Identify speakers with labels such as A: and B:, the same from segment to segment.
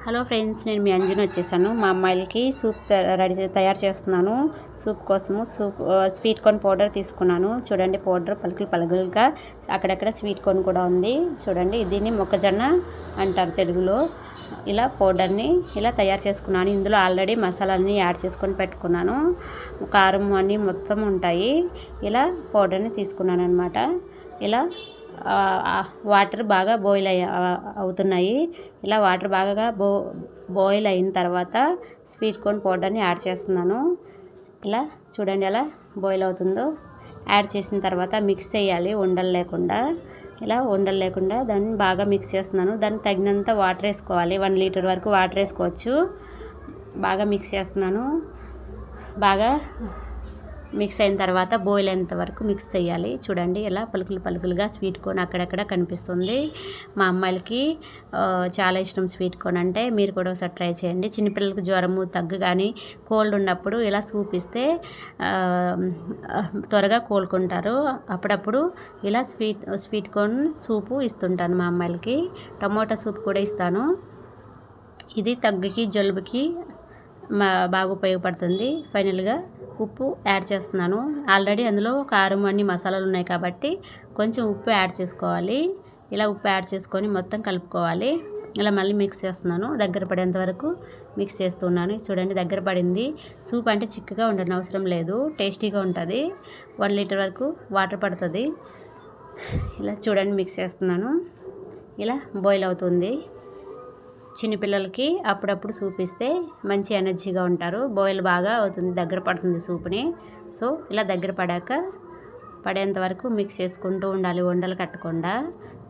A: Hello friends, నేను మీ అంజుని వచ్చేసాను. మా అమ్మాయిలకి సూప్ తయారు చేస్తున్నాను. సూప్ కోసము స్వీట్ కార్న్ పౌడర్ తీసుకున్నాను. చూడండి, పౌడర్ పలుకులు పలుకులుగా అక్కడక్కడ స్వీట్ కార్న్ కూడా ఉంది. చూడండి, దీన్ని మొక్కజొన్న అంటారు తెలుగులో. ఇలా పౌడర్ని ఇలా తయారు చేసుకున్నాను. ఇందులో ఆల్రెడీ మసాలాలని యాడ్ చేసుకొని పెట్టుకున్నాను. కారం అన్నీ మొత్తం ఉంటాయి. ఇలా పౌడర్ని తీసుకున్నాను అనమాట. ఇలా వాటర్ బాగా బాయిల్ అవుతున్నాయి. ఇలా వాటర్ బాగా బాయిల్ అయిన తర్వాత స్వీట్ కార్న్ పౌడర్ని యాడ్ చేస్తున్నాను. ఇలా చూడండి, ఎలా బాయిల్ అవుతుందో. యాడ్ చేసిన తర్వాత మిక్స్ చేయాలి ఉండలు లేకుండా. ఇలా ఉండలు లేకుండా దాన్ని బాగా మిక్స్ చేస్తున్నాను. దానికి తగినంత వాటర్ వేసుకోవాలి. 1 లీటర్ వరకు వాటర్ వేసుకోవచ్చు. బాగా మిక్స్ చేస్తున్నాను. బాగా మిక్స్ అయిన తర్వాత బాయిల్ అయినంత వరకు మిక్స్ చేయాలి. చూడండి, ఇలా పలుకులు పలుకులుగా స్వీట్ కార్న్ అక్కడక్కడ కనిపిస్తుంది. మా అమ్మాయిలకి చాలా ఇష్టం స్వీట్ కార్న్ అంటే. మీరు కూడా ఒకసారి ట్రై చేయండి. చిన్నపిల్లలకు జ్వరము తగ్గు కానీ కోల్డ్ ఉన్నప్పుడు ఇలా సూప్ ఇస్తే త్వరగా కోలుకుంటారు. అప్పుడప్పుడు ఇలా స్వీట్ కార్న్ సూపు ఇస్తుంటాను మా అమ్మాయిలకి. టమోటా సూప్ కూడా ఇస్తాను. ఇది తగ్గుకి జలుబుకి బాగా ఉపయోగపడుతుంది. ఫైనల్గా ఉప్పు యాడ్ చేస్తున్నాను. ఆల్రెడీ అందులో కారం అన్ని మసాలాలు ఉన్నాయి కాబట్టి కొంచెం ఉప్పు యాడ్ చేసుకోవాలి. ఇలా ఉప్పు యాడ్ చేసుకొని మొత్తం కలుపుకోవాలి. ఇలా మళ్ళీ మిక్స్ చేస్తున్నాను. దగ్గర పడేంత వరకు మిక్స్ చేస్తున్నాను. చూడండి, దగ్గర పడింది. సూప్ అంటే చిక్కగా ఉండని అవసరం లేదు, టేస్టీగా ఉంటుంది. 1 లీటర్ వరకు వాటర్ పడుతుంది. ఇలా చూడండి, మిక్స్ చేస్తున్నాను. ఇలా బాయిల్ అవుతుంది. చిన్నపిల్లలకి అప్పుడప్పుడు సూప్ ఇస్తే మంచి ఎనర్జీగా ఉంటారు. బాయిల్ బాగా అవుతుంది, దగ్గర పడుతుంది సూప్ని. సో ఇలా దగ్గర పడేంత వరకు మిక్స్ చేసుకుంటూ ఉండాలి, ఉండలు కట్టకుండా.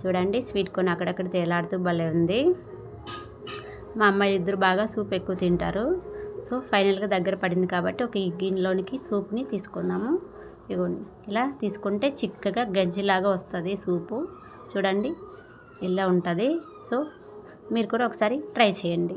A: చూడండి, స్వీట్ కార్న్ అక్కడక్కడ తేలాడుతూ భలే ఉంది. మా అమ్మాయి ఇద్దరు బాగా సూప్ ఎక్కువ తింటారు. సో ఫైనల్గా దగ్గర పడింది కాబట్టి ఒక గిన్నెలోనికి సూప్ని తీసుకుందాము. ఇవ్వండి, ఇలా తీసుకుంటే చిక్కగా గంజిలాగా వస్తుంది సూపు. చూడండి, ఇలా ఉంటుంది. సో మీరు కూడా ఒకసారి ట్రై చేయండి.